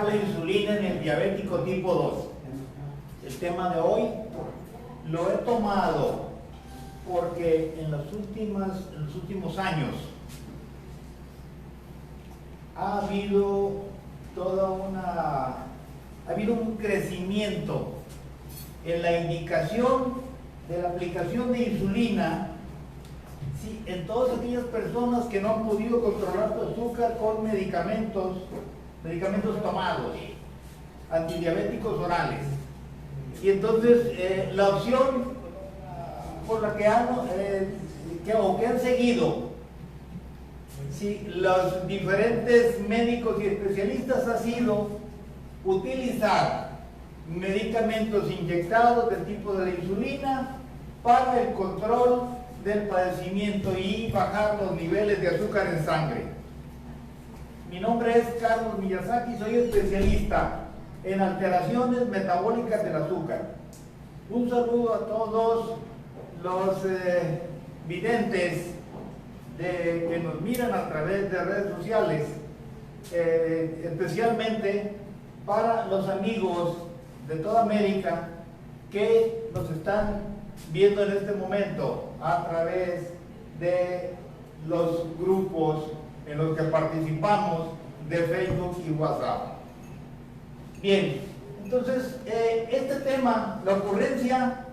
manejar la insulina en el diabético tipo 2. El tema de hoy lo he tomado porque en los últimos años ha habido un crecimiento en la indicación de la aplicación de insulina, sí, en todas aquellas personas que no han podido controlar su azúcar con medicamentos tomados, antidiabéticos orales. Y entonces la opción por la que han seguido, sí, los diferentes médicos y especialistas ha sido utilizar medicamentos inyectados del tipo de la insulina para el control del padecimiento y bajar los niveles de azúcar en sangre. Mi nombre es Carlos Miyazaki, soy especialista en alteraciones metabólicas del azúcar. Un saludo a todos los videntes que nos miran a través de redes sociales, especialmente para los amigos de toda América que nos están viendo en este momento a través de los grupos en los que participamos de Facebook y WhatsApp. Bien, entonces este tema, la ocurrencia,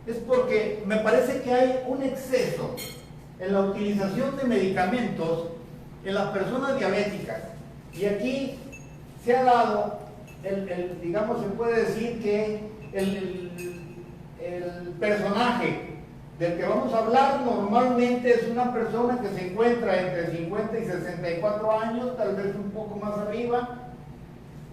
es porque me parece que hay un exceso en la utilización de medicamentos en las personas diabéticas. Y aquí se ha dado, digamos, se puede decir que el personaje del que vamos a hablar normalmente es una persona que se encuentra entre 50 y 64 años, tal vez un poco más arriba,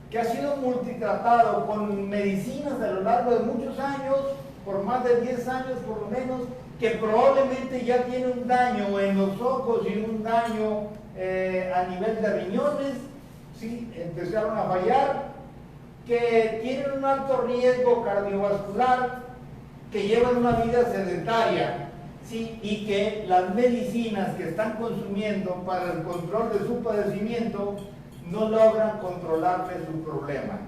que ha sido multitratado con medicinas a lo largo de muchos años, por más de 10 años por lo menos, que probablemente ya tiene un daño en los ojos y un daño a nivel de riñones, ¿sí? Empezaron a fallar, que tienen un alto riesgo cardiovascular, que llevan una vida sedentaria, ¿sí? Y que las medicinas que están consumiendo para el control de su padecimiento no logran controlarle su problema.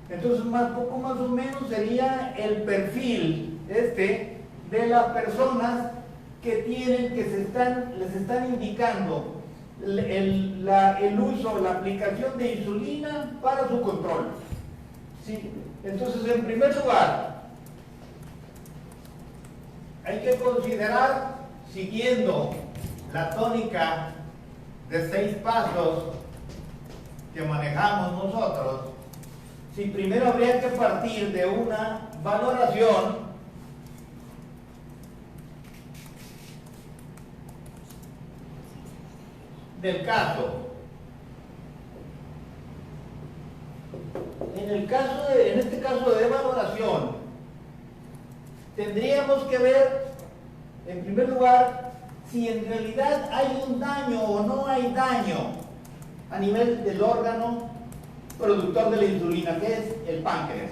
Entonces, poco más o menos sería el perfil de las personas que les están indicando el uso, la aplicación de insulina para su control. ¿Sí? Entonces, en primer lugar, hay que considerar, siguiendo la tónica de 6 pasos que manejamos nosotros, si primero habría que partir de una valoración del caso. En este caso de valoración, tendríamos que ver, en primer lugar, si en realidad hay un daño o no hay daño a nivel del órgano productor de la insulina, que es el páncreas.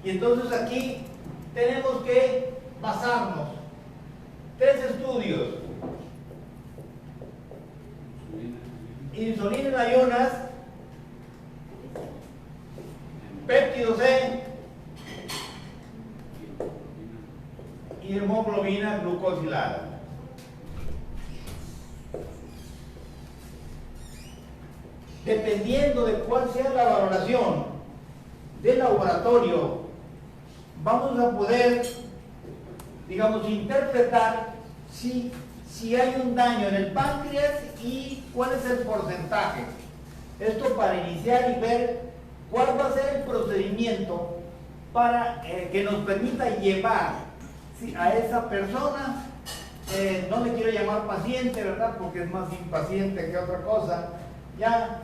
Y entonces aquí tenemos que basarnos 3 estudios: insulina en ayunas, péptido C y hemoglobina glucosilada. Dependiendo de cuál sea la valoración del laboratorio, vamos a poder, digamos, interpretar si hay un daño en el páncreas y cuál es el porcentaje. Esto para iniciar y ver cuál va a ser el procedimiento para que nos permita llevar, ¿sí?, a esa persona, no le quiero llamar paciente, ¿verdad?, porque es más impaciente que otra cosa, ya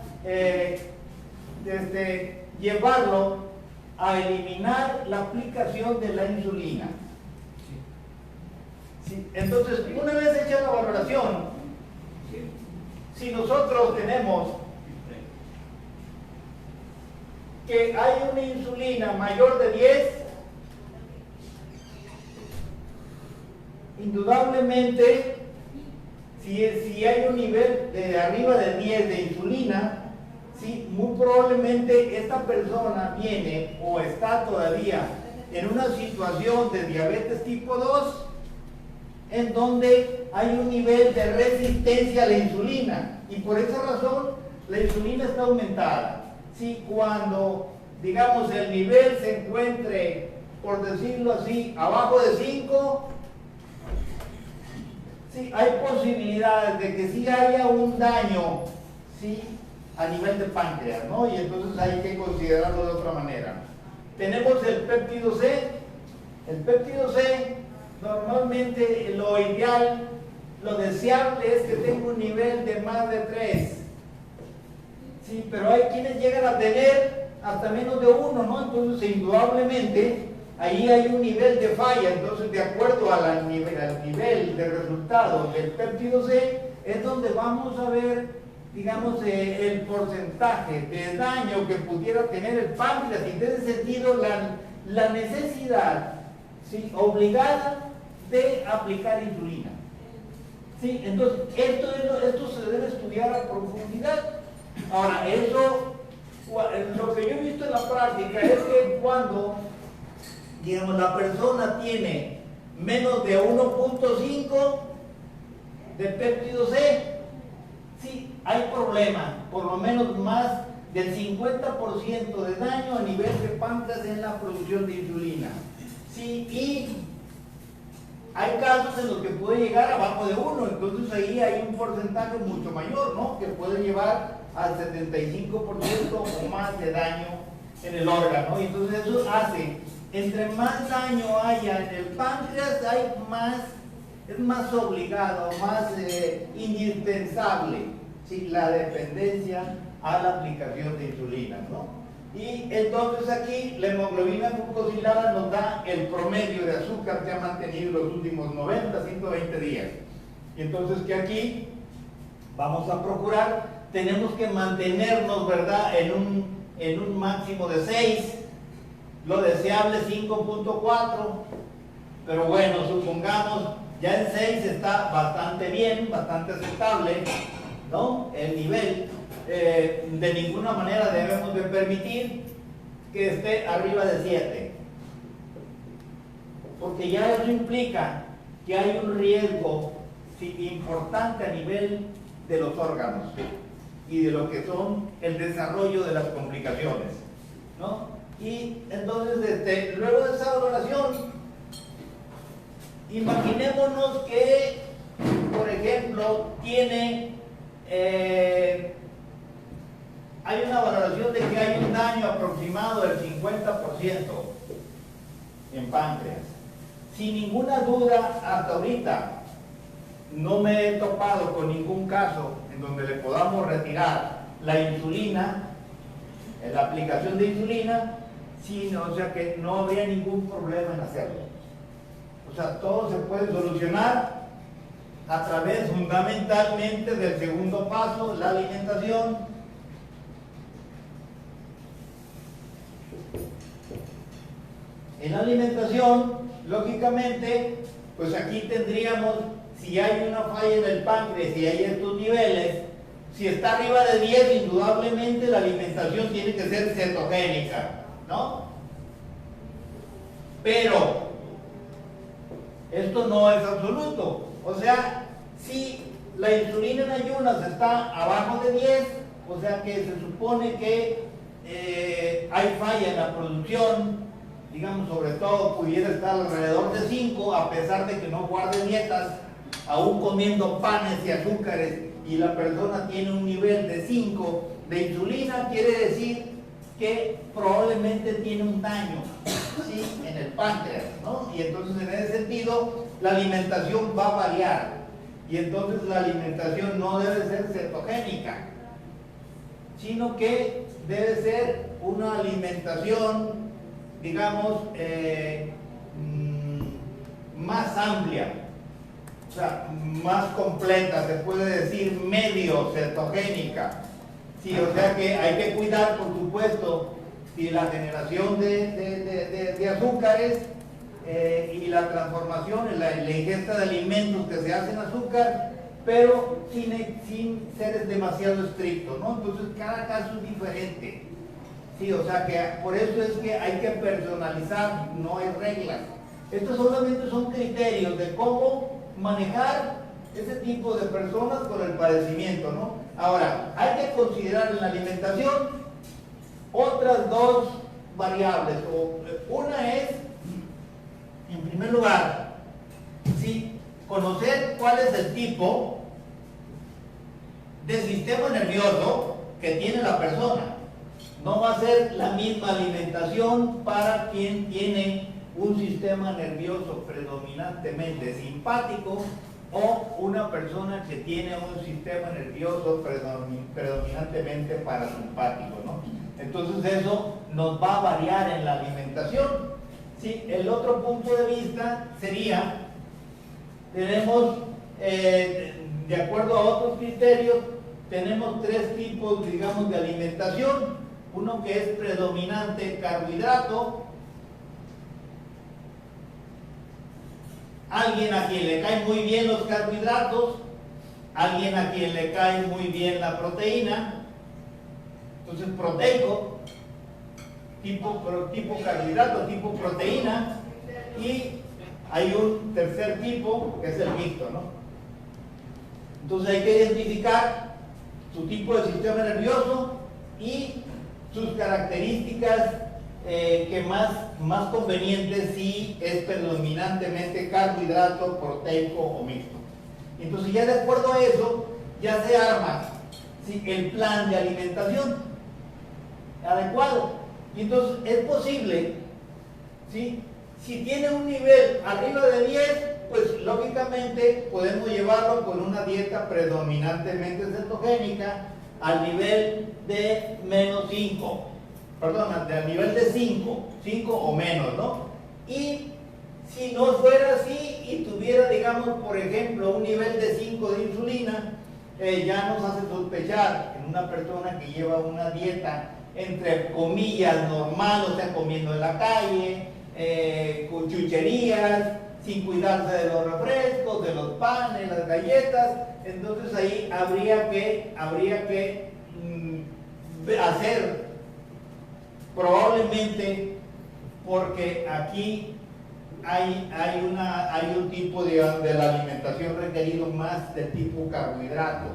llevarlo a eliminar la aplicación de la insulina. ¿Sí? Entonces, una vez hecha la valoración, si nosotros tenemos que hay una insulina mayor de 10, indudablemente, si hay un nivel de arriba de 10 de insulina, sí, muy probablemente esta persona viene o está todavía en una situación de diabetes tipo 2, en donde hay un nivel de resistencia a la insulina, y por esa razón la insulina está aumentada. Sí, cuando, digamos, el nivel se encuentre, por decirlo así, abajo de 5, sí, hay posibilidades de que sí haya un daño, sí, a nivel de páncreas, ¿no? Y entonces hay que considerarlo de otra manera. Tenemos el péptido C. El péptido C, normalmente lo ideal, lo deseable es que tenga un nivel de más de 3. Sí, pero hay quienes llegan a tener hasta menos de 1, ¿no? Entonces, indudablemente, ahí hay un nivel de falla. Entonces, de acuerdo al nivel de resultado del péptido C, es donde vamos a ver, digamos, el porcentaje de daño que pudiera tener el páncreas, y en ese sentido la necesidad, ¿sí?, obligada de aplicar insulina. ¿Sí? Entonces, esto se debe estudiar a profundidad. Ahora, lo que yo he visto en la práctica es que cuando, digamos, la persona tiene menos de 1.5 de péptido C, sí, hay problema, por lo menos más del 50% de daño a nivel de páncreas en la producción de insulina. Sí, y hay casos en los que puede llegar abajo de 1, entonces ahí hay un porcentaje mucho mayor, ¿no?, que puede llevar al 75% o más de daño en el órgano. Y entonces eso hace, entre más daño haya en el páncreas, es más obligado, más indispensable, ¿sí?, la dependencia a la aplicación de insulina, ¿no? Y entonces aquí la hemoglobina glucosilada nos da el promedio de azúcar que ha mantenido los últimos 90, 120 días. Y entonces que aquí vamos a procurar, tenemos que mantenernos, ¿verdad?, en un máximo de 6, lo deseable 5.4, pero bueno, supongamos ya en 6 está bastante bien, bastante aceptable, ¿no?, el nivel. De ninguna manera debemos de permitir que esté arriba de 7, porque ya eso implica que hay un riesgo, sí, importante a nivel de los órganos y de lo que son el desarrollo de las complicaciones, ¿no? Y entonces, luego de esa valoración, imaginémonos que, por ejemplo, tiene hay una valoración de que hay un daño aproximado del 50% en páncreas. Sin ninguna duda, hasta ahorita no me he topado con ningún caso en donde le podamos retirar la insulina, la aplicación de insulina, sino, o sea, que no habría ningún problema en hacerlo. O sea, todo se puede solucionar a través fundamentalmente del segundo paso, la alimentación. En la alimentación, lógicamente, pues aquí tendríamos, si hay una falla en el páncreas y hay estos niveles, si está arriba de 10, indudablemente la alimentación tiene que ser cetogénica, ¿no? Pero esto no es absoluto. O sea, si la insulina en ayunas está abajo de 10, o sea que se supone que hay falla en la producción, digamos, sobre todo pudiera estar alrededor de 5, a pesar de que no guarde dietas, aún comiendo panes y azúcares, y la persona tiene un nivel de 5 de insulina, quiere decir que probablemente tiene un daño, ¿sí?, en el páncreas, ¿no? Y entonces, en ese sentido, la alimentación va a variar, y entonces la alimentación no debe ser cetogénica, sino que debe ser una alimentación, digamos, más amplia, o sea, más completa, se puede decir medio cetogénica. Sí, o sea que hay que cuidar, por supuesto, si la generación de azúcares y la transformación, la ingesta de alimentos que se hacen azúcar, pero sin ser demasiado estricto, ¿no? Entonces cada caso es diferente. Sí, o sea que por eso es que hay que personalizar, no hay reglas. Estos solamente son criterios de cómo manejar ese tipo de personas con el padecimiento, ¿no? Ahora, hay que considerar en la alimentación otras dos variables. Una es, en primer lugar, sí, conocer cuál es el tipo de sistema nervioso que tiene la persona. No va a ser la misma alimentación para quien tiene un sistema nervioso predominantemente simpático o una persona que tiene un sistema nervioso predominantemente parasimpático, ¿no? Entonces eso nos va a variar en la alimentación. ¿Sí? El otro punto de vista sería, tenemos, de acuerdo a otros criterios, tenemos tres tipos, digamos, de alimentación. Uno que es predominante carbohidrato, alguien a quien le caen muy bien los carbohidratos, alguien a quien le cae muy bien la proteína. Entonces proteico, tipo carbohidrato, tipo proteína, y hay un tercer tipo que es el mixto, ¿no? Entonces hay que identificar su tipo de sistema nervioso y sus características que más convenientes si es predominantemente carbohidrato, proteico o mixto. Entonces ya de acuerdo a eso ya se arma, ¿sí?, el plan de alimentación adecuado. Y entonces es posible, ¿sí?, si tiene un nivel arriba de 10, pues lógicamente podemos llevarlo con una dieta predominantemente cetogénica al nivel de menos 5, perdón, al nivel de 5 o menos, ¿no? Y si no fuera así y tuviera, digamos, por ejemplo, un nivel de 5 de insulina, ya nos hace sospechar en una persona que lleva una dieta entre comillas normal, o sea, comiendo en la calle, con chucherías, sin cuidarse de los refrescos, de los panes, las galletas. Entonces ahí habría que hacer probablemente, porque aquí hay un tipo de la alimentación requerido más de tipo carbohidrato.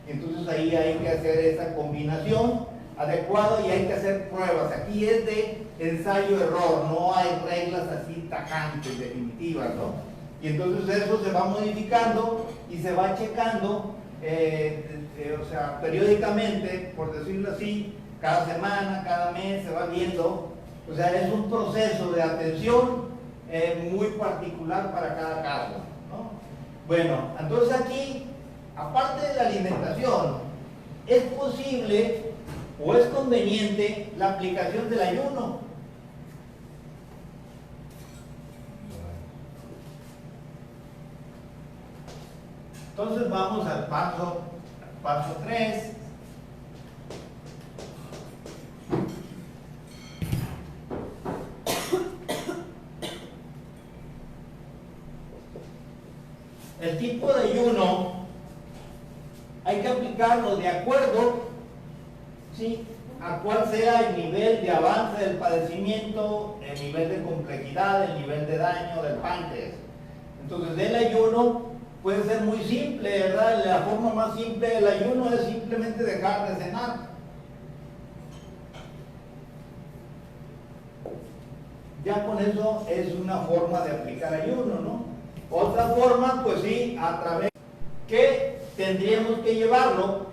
Entonces ahí hay que hacer esa combinación adecuada y hay que hacer pruebas. Aquí es de ensayo-error, no hay reglas así tajantes, definitivas, ¿no? Y entonces eso se va modificando y se va checando, o sea, periódicamente, por decirlo así, cada semana, cada mes se va viendo. O sea, es un proceso de atención muy particular para cada caso, ¿no? Bueno, entonces aquí, aparte de la alimentación, es posible o es conveniente la aplicación del ayuno. Entonces vamos al paso 3. El tipo de ayuno hay que aplicarlo de acuerdo, ¿sí?, a cuál sea el nivel de avance del padecimiento, el nivel de complejidad, el nivel de daño del páncreas. Entonces el ayuno puede ser muy simple, ¿verdad? La forma más simple del ayuno es simplemente dejar de cenar. Ya con eso es una forma de aplicar ayuno, ¿no? Otra forma, pues sí, a través que tendríamos que llevarlo,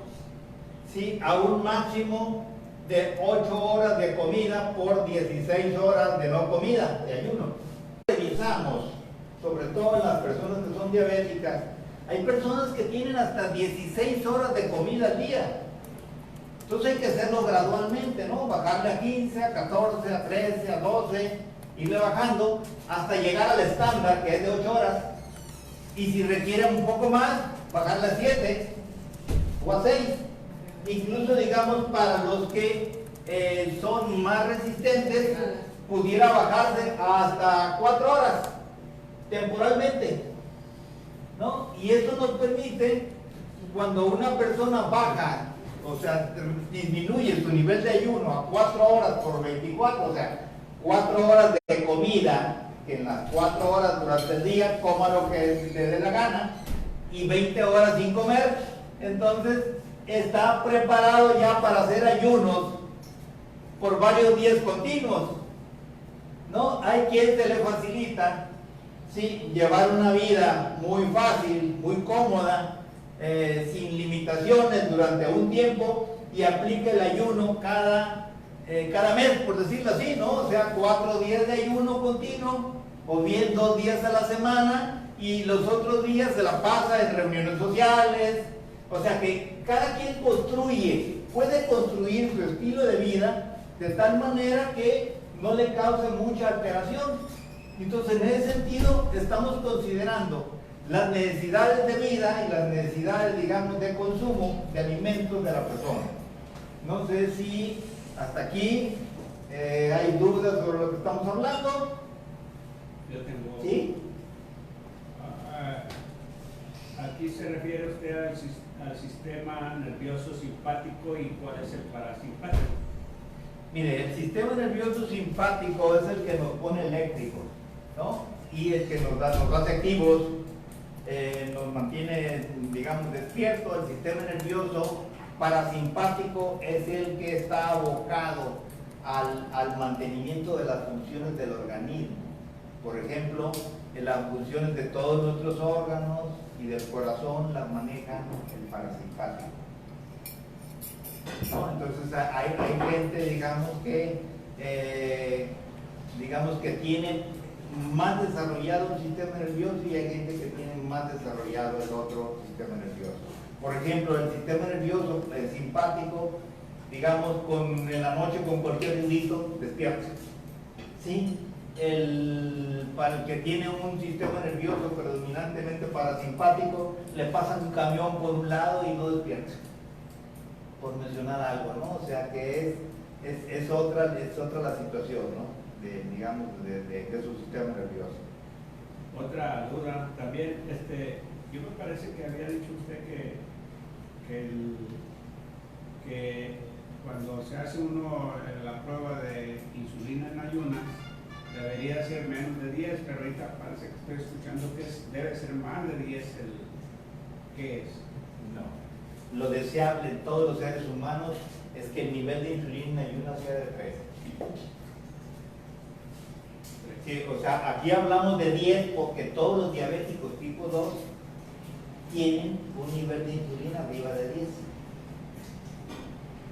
¿sí?, a un máximo de 8 horas de comida por 16 horas de no comida, de ayuno. Revisamos, sobre todo en las personas que son diabéticas, hay personas que tienen hasta 16 horas de comida al día. Entonces hay que hacerlo gradualmente, ¿no? Bajarle a 15, a 14, a 13, a 12, irle bajando hasta llegar al estándar, que es de 8 horas. Y si requieren un poco más, bajarle a 7 o a 6. Incluso, digamos, para los que son más resistentes, pudiera bajarse hasta 4 horas temporalmente, ¿no? Y esto nos permite cuando una persona baja, o sea, disminuye su nivel de ayuno a 4 horas por 24, o sea, 4 horas de comida, que en las 4 horas durante el día coma lo que le dé la gana, y 20 horas sin comer, entonces está preparado ya para hacer ayunos por varios días continuos, ¿no? Hay quien se le facilita, sí, llevar una vida muy fácil, muy cómoda, sin limitaciones durante un tiempo, y aplica el ayuno cada mes, por decirlo así, ¿no? O sea, 4 días de ayuno continuo, o bien 2 días a la semana, y los otros días se la pasa en reuniones sociales. O sea que cada quien puede construir su estilo de vida de tal manera que no le cause mucha alteración. Entonces, en ese sentido, estamos considerando las necesidades de vida y las necesidades, digamos, de consumo de alimentos de la persona. No sé si hasta aquí hay dudas sobre lo que estamos hablando. Yo tengo. ¿Sí? Aquí se refiere usted al sistema nervioso simpático, y cuál es el parasimpático. Mire, el sistema nervioso simpático es el que nos pone eléctricos, ¿no? Y el que nos hace activos, nos mantiene, digamos, despiertos. El sistema nervioso parasimpático es el que está abocado al mantenimiento de las funciones del organismo. Por ejemplo, las funciones de todos nuestros órganos y del corazón las maneja el parasimpático, ¿no? Entonces hay gente, digamos que tiene más desarrollado un sistema nervioso, y hay gente que tiene más desarrollado el otro sistema nervioso. Por ejemplo, el sistema nervioso simpático, digamos, en la noche con cualquier ruidito despierta, ¿sí? Para el que tiene un sistema nervioso predominantemente parasimpático, le pasa un camión por un lado y no despierta, por mencionar algo, ¿no? O sea que es otra la situación, ¿no? De su sistema nervioso. Otra duda también, yo me parece que había dicho usted que cuando se hace uno la prueba de insulina en ayunas, debería ser menos de 10, pero ahorita parece que estoy escuchando que debe ser más de 10 ¿qué es? No. Lo deseable en todos los seres humanos es que el nivel de insulina en ayunas sea de 3. Sí, o sea, aquí hablamos de 10 porque todos los diabéticos tipo 2 tienen un nivel de insulina arriba de 10.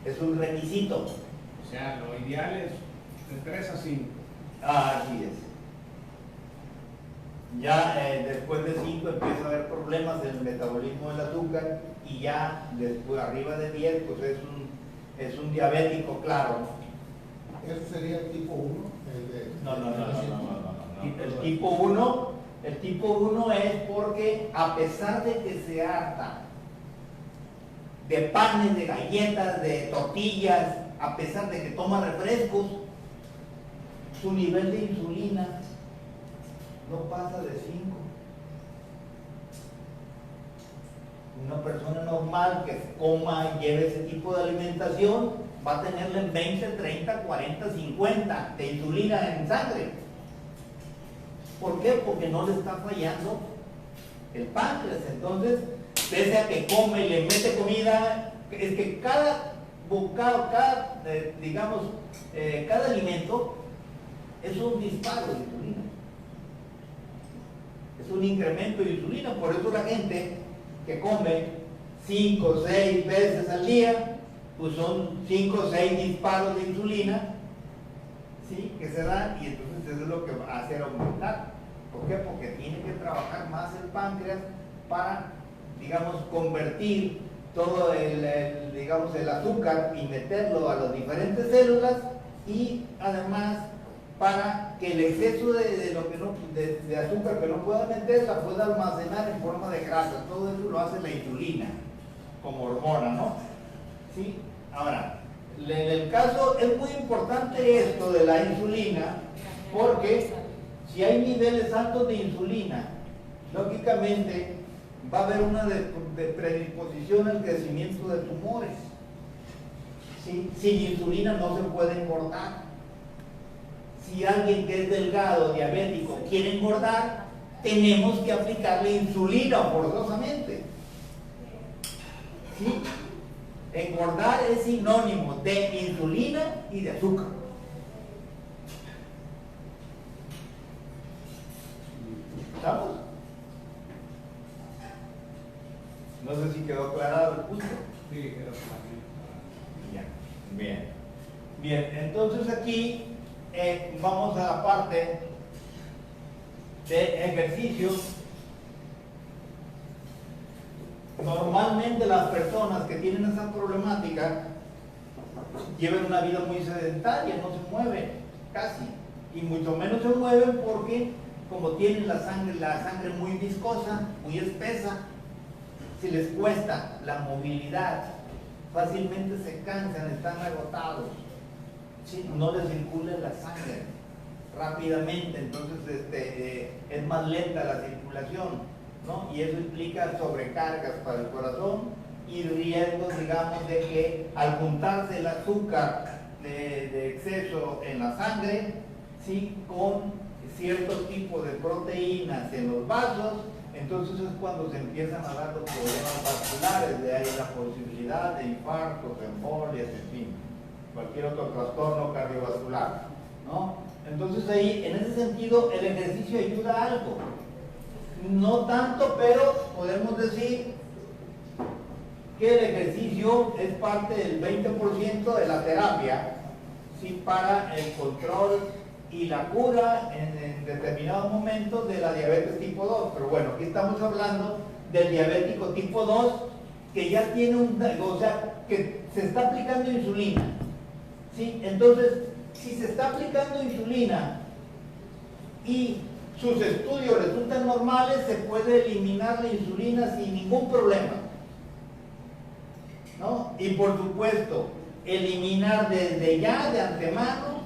Es un requisito. O sea, lo ideal es de 3 a 5. Así es. Ya después de 5 empieza a haber problemas en el metabolismo del azúcar, y ya después arriba de 10 pues es un diabético claro. ¿Eso sería el tipo 1? No. El tipo 1 es porque, a pesar de que se harta de panes, de galletas, de tortillas, a pesar de que toma refrescos, su nivel de insulina no pasa de 5. Una persona normal que coma y lleve ese tipo de alimentación va a tenerle 20, 30, 40, 50 de insulina en sangre. ¿Por qué? Porque no le está fallando el páncreas. Entonces, pese a que come y le mete comida, es que cada bocado, cada alimento es un disparo de insulina, es un incremento de insulina. Por eso la gente que come 5 o 6 veces al día, pues son 5 o 6 disparos de insulina, ¿sí?, que se dan, y entonces eso es lo que va a hacer aumentar. ¿Por qué? Porque tiene que trabajar más el páncreas para, digamos, convertir todo el azúcar y meterlo a las diferentes células, y además para que el exceso de azúcar que no pueda meter la pueda almacenar en forma de grasa. Todo eso lo hace la insulina como hormona, ¿no? ¿Sí? Ahora, en el caso es muy importante esto de la insulina, porque si hay niveles altos de insulina, lógicamente va a haber una de predisposición al crecimiento de tumores. ¿Sí? Sin insulina no se puede engordar. Si alguien que es delgado, diabético, quiere engordar, tenemos que aplicarle insulina forzosamente. ¿Sí? Engordar es sinónimo de insulina y de azúcar. ¿Estamos? No sé si quedó aclarado el punto. Sí, quedó claro. Ya, bien. Bien, entonces aquí vamos a la parte de ejercicio. Normalmente las personas que tienen esa problemática llevan una vida muy sedentaria, no se mueven casi, y mucho menos se mueven porque como tienen la sangre muy viscosa, muy espesa, si les cuesta la movilidad, fácilmente se cansan, están agotados, ¿sí? No les circula la sangre rápidamente, entonces es más lenta la circulación, ¿no? Y eso implica sobrecargas para el corazón y riesgos, digamos, de que al juntarse el azúcar de exceso en la sangre, ¿sí? Con ciertos tipos de proteínas en los vasos, entonces es cuando se empiezan a dar los problemas vasculares, de ahí la posibilidad de infartos, embolias, en fin, cualquier otro trastorno cardiovascular, ¿no? Entonces ahí, en ese sentido, el ejercicio ayuda a algo. No tanto, pero podemos decir que el ejercicio es parte del 20% de la terapia, ¿sí? Para el control y la cura en determinados momentos de la diabetes tipo 2. Pero bueno, aquí estamos hablando del diabético tipo 2 que ya tiene o sea, que se está aplicando insulina, ¿sí? Entonces, si se está aplicando insulina y sus estudios resultan normales, se puede eliminar la insulina sin ningún problema, ¿no? Y por supuesto, eliminar desde ya, de antemano,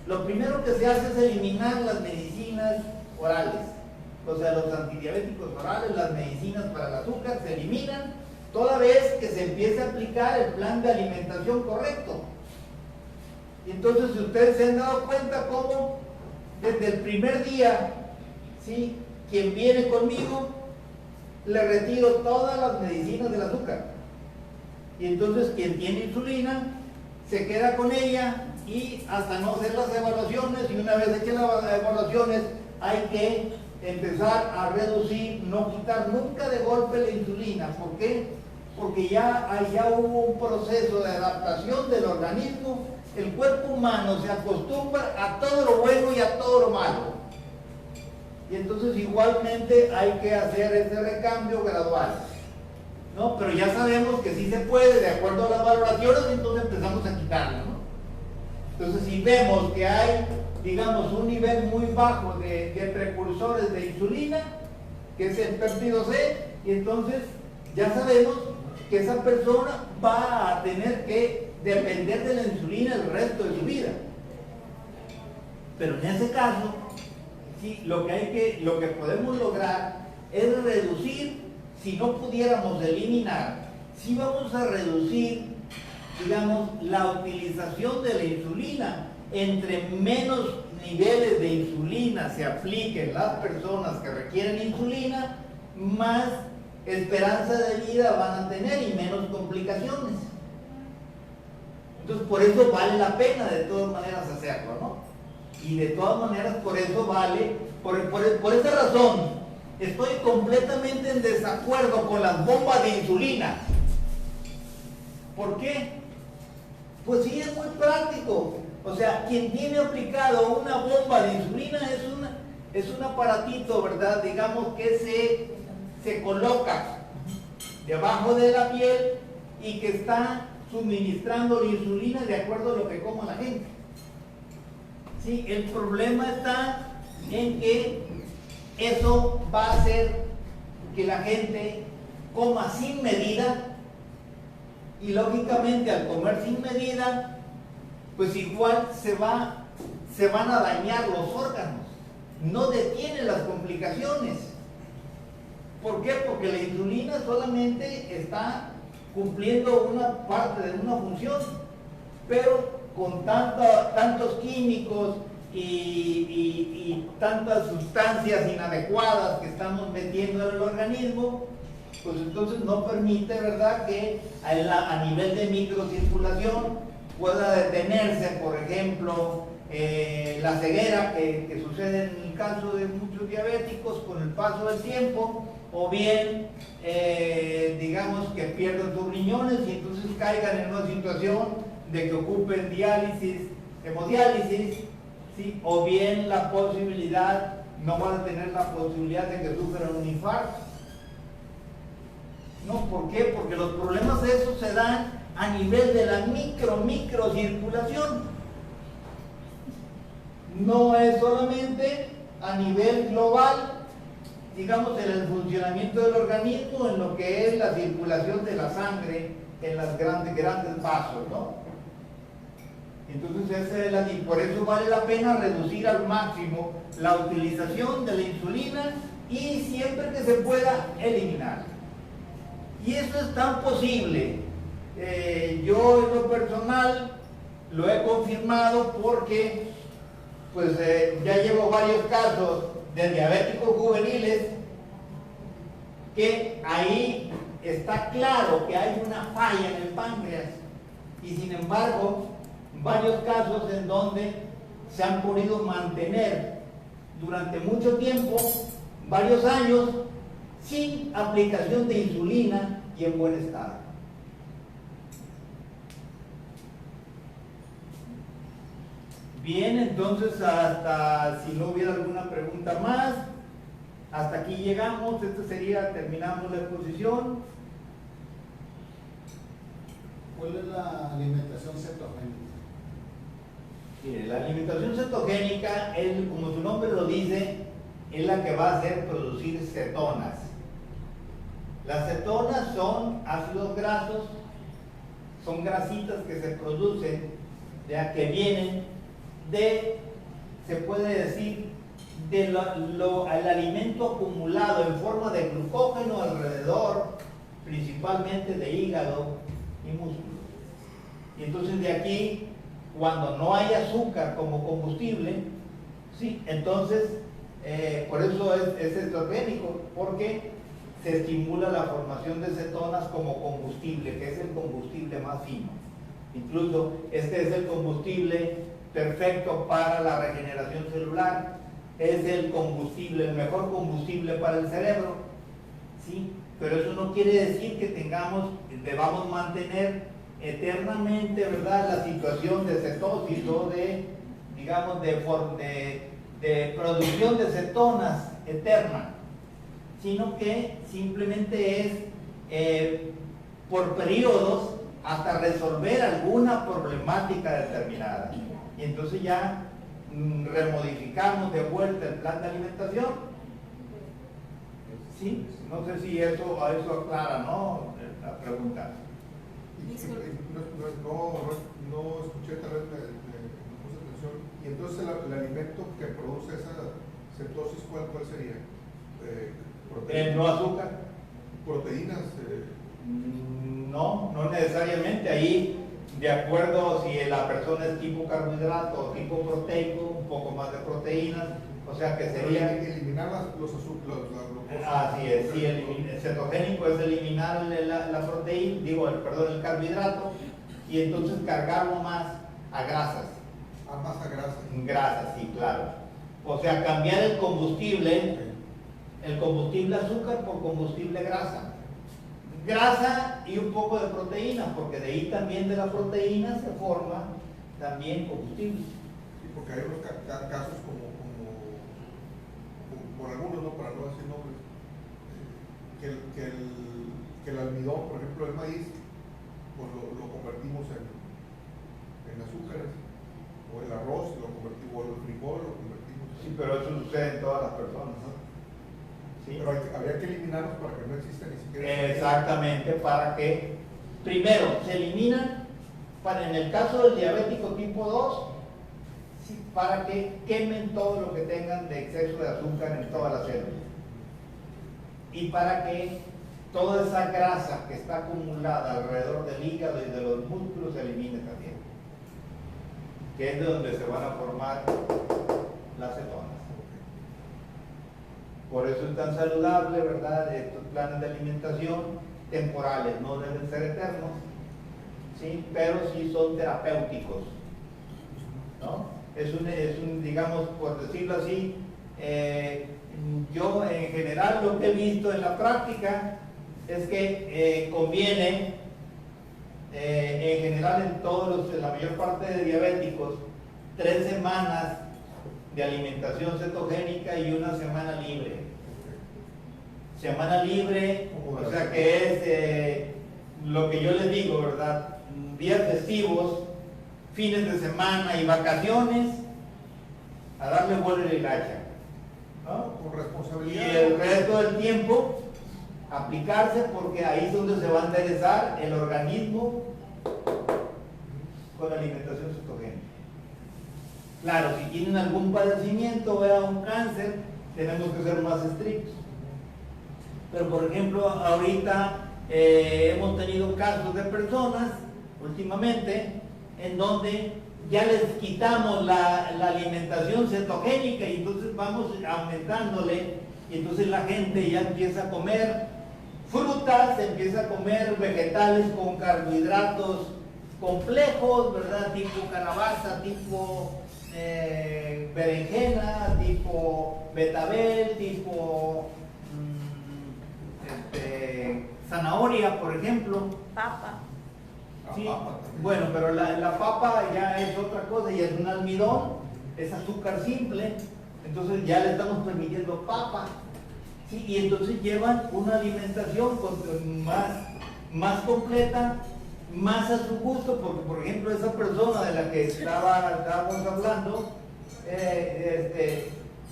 lo primero que se hace es eliminar las medicinas orales, o sea, los antidiabéticos orales, las medicinas para el azúcar, se eliminan toda vez que se empiece a aplicar el plan de alimentación correcto. Y entonces, si ustedes se han dado cuenta cómo desde el primer día, ¿sí? Quien viene conmigo, le retiro todas las medicinas del azúcar. Y entonces quien tiene insulina, se queda con ella y hasta no hacer las evaluaciones, y una vez hechas las evaluaciones, hay que empezar a reducir, no quitar nunca de golpe la insulina. ¿Por qué? Porque ya hubo un proceso de adaptación del organismo. El cuerpo humano se acostumbra a todo lo bueno y a todo lo malo. Y entonces igualmente hay que hacer ese recambio gradual, ¿no? Pero ya sabemos que sí se puede, de acuerdo a las valoraciones, entonces empezamos a quitarlo, ¿no? Entonces, si vemos que hay, digamos, un nivel muy bajo de precursores de insulina, que es el péptido C, y entonces ya sabemos que esa persona va a tener que depender de la insulina el resto de su vida. Pero en ese caso, sí, lo que podemos lograr es reducir, si no pudiéramos eliminar, sí vamos a reducir, digamos, la utilización de la insulina. Entre menos niveles de insulina se apliquen las personas que requieren insulina, más esperanza de vida van a tener y menos complicaciones. Entonces, por eso vale la pena de todas maneras hacerlo, ¿no? Y de todas maneras, por eso vale, por esa razón, estoy completamente en desacuerdo con las bombas de insulina. ¿Por qué? Pues sí, es muy práctico. O sea, quien tiene aplicado una bomba de insulina es un aparatito, ¿verdad? Digamos que se coloca debajo de la piel y que está suministrando la insulina de acuerdo a lo que coma la gente. Sí, el problema está en que eso va a hacer que la gente coma sin medida, y lógicamente al comer sin medida, pues igual se van a dañar los órganos, no detiene las complicaciones. ¿Por qué? Porque la insulina solamente está cumpliendo una parte de una función, pero con tantos químicos y tantas sustancias inadecuadas que estamos metiendo en el organismo, pues entonces no permite, ¿verdad?, que a nivel de microcirculación pueda detenerse, por ejemplo, la ceguera que sucede en el caso de muchos diabéticos con el paso del tiempo, o bien, digamos, que pierdan sus riñones y entonces caigan en una situación de que ocupen diálisis, hemodiálisis, ¿sí? O bien la posibilidad, no van a tener la posibilidad de que sufran un infarto. No, ¿por qué? Porque los problemas de esos se dan a nivel de la microcirculación. No es solamente a nivel global, digamos, en el funcionamiento del organismo, en lo que es la circulación de la sangre en los grandes vasos, ¿no? Entonces, y por eso vale la pena reducir al máximo la utilización de la insulina y siempre que se pueda eliminar. Y eso es tan posible. Yo en lo personal lo he confirmado porque pues ya llevo varios casos de diabéticos juveniles que ahí está claro que hay una falla en el páncreas y sin embargo varios casos en donde se han podido mantener durante mucho tiempo, varios años, sin aplicación de insulina y en buen estado. Bien, entonces hasta si no hubiera alguna pregunta más, hasta aquí llegamos. Terminamos la exposición. ¿Cuál es la alimentación cetogénica? Mire, la alimentación cetogénica, como su nombre lo dice, es la que va a hacer producir cetonas. Las cetonas son ácidos grasos, son grasitas que se producen, ya que vienen se puede decir, del alimento acumulado en forma de glucógeno alrededor, principalmente de hígado y músculo. Y entonces de aquí, cuando no hay azúcar como combustible, sí, entonces por eso es cetogénico, porque se estimula la formación de cetonas como combustible, que es el combustible más fino. Incluso este es el combustible perfecto para la regeneración celular, es el combustible, el mejor combustible para el cerebro, ¿sí? Pero eso no quiere decir que debamos mantener eternamente, ¿verdad?, la situación de cetosis o de, digamos, de producción de cetonas eterna, sino que simplemente es por periodos hasta resolver alguna problemática determinada. Y entonces ya remodificamos de vuelta el plan de alimentación. ¿Sí? No sé si eso aclara, ¿no?, la pregunta. No escuché, tal vez me puse atención. Y entonces el alimento que produce esa cetosis, ¿cuál sería? No azúcar. ¿Proteínas? No necesariamente. Ahí, de acuerdo si la persona es tipo carbohidrato o tipo proteico, un poco más de proteínas, o sea que sería... Eliminar los azúcares. Así es, sí, el cetogénico es eliminar la proteína, el carbohidrato, y entonces cargarlo más a grasas. Más a grasas. Grasas, sí, claro. O sea, cambiar el combustible azúcar por combustible grasa. Grasa y un poco de proteína, porque de ahí también de la proteína se forma también combustible. Sí, porque hay unos casos como por algunos, ¿no?, para no decir nombres, que el almidón, por ejemplo, el maíz, pues lo convertimos en azúcares, o el arroz lo convertimos, o el frijol lo convertimos. Sí, pero eso sucede en todas las personas, ¿no? ¿Sí? Pero habría que eliminarlos para que no exista ni siquiera. Exactamente, para que primero se eliminan, en el caso del diabético tipo 2, sí, para que quemen todo lo que tengan de exceso de azúcar en todas las células. y para que toda esa grasa que está acumulada alrededor del hígado y de los músculos se elimine también, que es de donde se van a formar las cetonas. Por eso es tan saludable, ¿verdad? Estos planes de alimentación temporales, no deben ser eternos, ¿sí? Pero sí son terapéuticos, ¿no? Es un, digamos, por decirlo así, yo en general lo que he visto en la práctica es que conviene, en general en la mayor parte de diabéticos, 3 semanas de alimentación cetogénica y 1 semana libre. Semana libre, o sea que es lo que yo les digo, ¿verdad? Días festivos, fines de semana y vacaciones, a darle vuelo y hilacha, ¿no? Con Y responsabilidad. el resto del tiempo aplicarse, porque ahí es donde se va a enderezar el organismo con la alimentación cetogénica. Claro, si tienen algún padecimiento, un cáncer, tenemos que ser más estrictos. Pero por ejemplo, ahorita hemos tenido casos de personas últimamente en donde ya les quitamos la alimentación cetogénica y entonces vamos aumentándole, y entonces la gente ya empieza a comer frutas, empieza a comer vegetales con carbohidratos complejos, ¿verdad? Tipo calabaza, tipo berenjena, tipo betabel, tipo zanahoria, por ejemplo. Papa. Sí, bueno, pero la papa ya es otra cosa, ya es un almidón, es azúcar simple, entonces ya le estamos permitiendo papa, ¿sí? Y entonces llevan una alimentación más completa, más a su gusto, porque por ejemplo esa persona de la que estábamos hablando,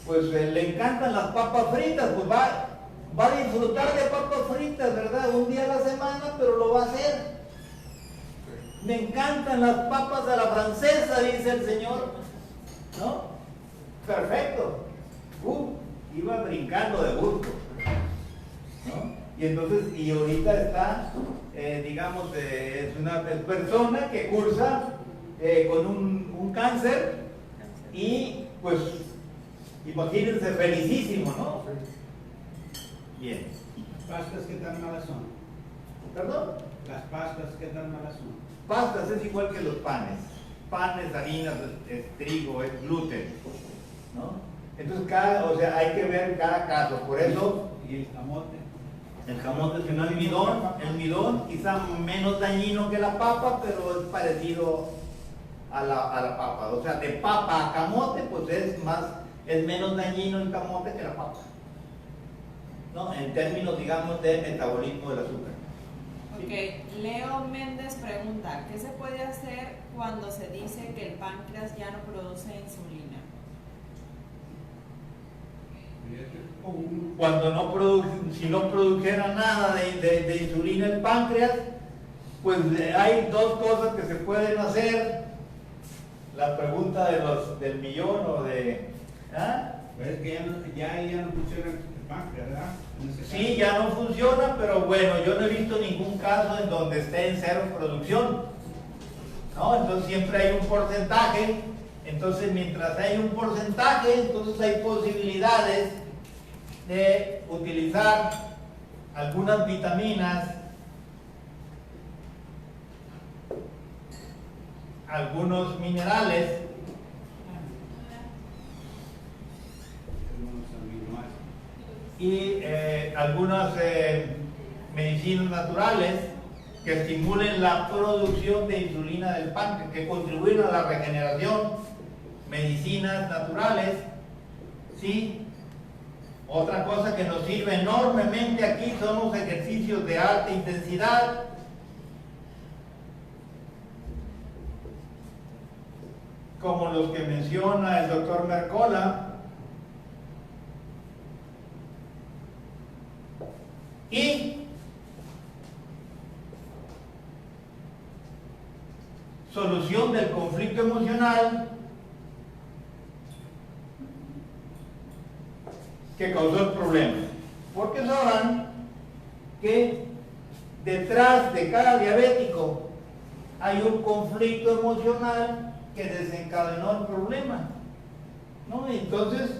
pues le encantan las papas fritas, pues va a disfrutar de papas fritas, ¿verdad? Un día a la semana, pero lo va a hacer. Me encantan las papas a la francesa, dice el señor, ¿no? Perfecto. Iba brincando de gusto, ¿no? Y entonces, y ahorita está, digamos, es una persona que cursa con un cáncer y pues, imagínense, felicísimo, ¿no? Bien. ¿Las pastas qué tan malas son? ¿Perdón? ¿Las pastas qué tan malas son? Pastas es igual que los panes. Panes, harinas, es trigo, es gluten, ¿no? Entonces, o sea, hay que ver cada caso. Por eso, ¿Y el camote? el camote es un almidón, quizá menos dañino que la papa, pero es parecido a la papa. O sea, de papa a camote, pues es menos dañino el camote que la papa, ¿no? En términos, digamos, de metabolismo del azúcar. Ok, Leo Méndez pregunta, ¿qué se puede hacer cuando se dice que el páncreas ya no produce insulina? Cuando si no produjera nada de insulina el páncreas, pues hay 2 cosas que se pueden hacer. La pregunta del millón o de... ¿ah? Pero es que ya no funciona el páncreas, ¿verdad? Sí, ya no funciona, pero bueno, yo no he visto ningún caso en donde esté en cero producción, ¿no? Entonces siempre hay un porcentaje. Entonces mientras hay un porcentaje, entonces hay posibilidades de utilizar algunas vitaminas, algunos minerales, y algunas medicinas naturales que estimulen la producción de insulina del páncreas, que contribuyen a la regeneración. Medicinas naturales, ¿sí? Otra cosa que nos sirve enormemente aquí son los ejercicios de alta intensidad. Como los que menciona el doctor Mercola. Y solución del conflicto emocional que causó el problema. porque sabrán que detrás de cada diabético hay un conflicto emocional que desencadenó el problema, ¿no? Entonces,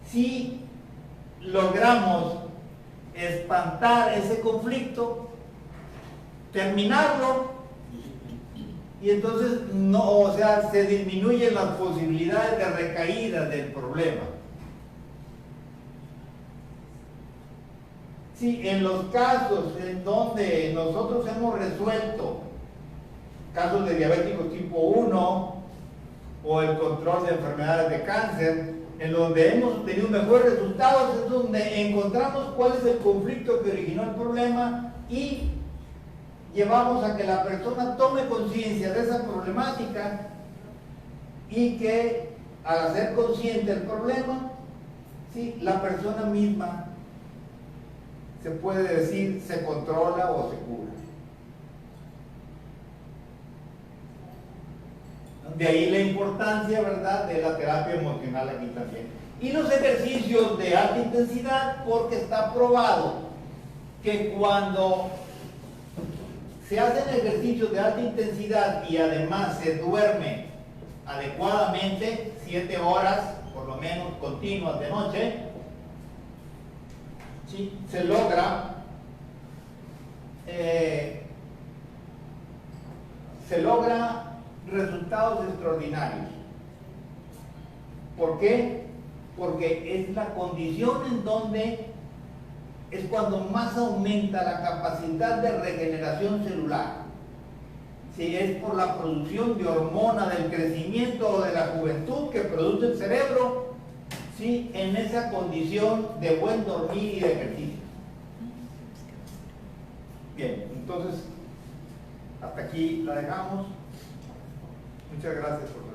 si logramos espantar ese conflicto, terminarlo, y entonces no, o sea, se disminuyen las posibilidades de recaída del problema. Sí, en los casos en donde nosotros hemos resuelto casos de diabéticos tipo 1 o el control de enfermedades de cáncer, en donde hemos tenido mejores resultados, es donde encontramos cuál es el conflicto que originó el problema y llevamos a que la persona tome conciencia de esa problemática y que al hacer consciente el problema, ¿sí?, la persona misma, se puede decir, se controla o se cura. De ahí la importancia, ¿verdad?, de la terapia emocional aquí también. Y los ejercicios de alta intensidad, porque está probado que cuando se hacen ejercicios de alta intensidad y además se duerme adecuadamente, 7 horas por lo menos continuas de noche, ¿sí?, se logra resultados extraordinarios. ¿Por qué? Porque es la condición en donde es cuando más aumenta la capacidad de regeneración celular. Si es por la producción de hormona del crecimiento o de la juventud que produce el cerebro, ¿sí?, en esa condición de buen dormir y de ejercicio. Bien, entonces hasta aquí la dejamos. Muchas gracias por la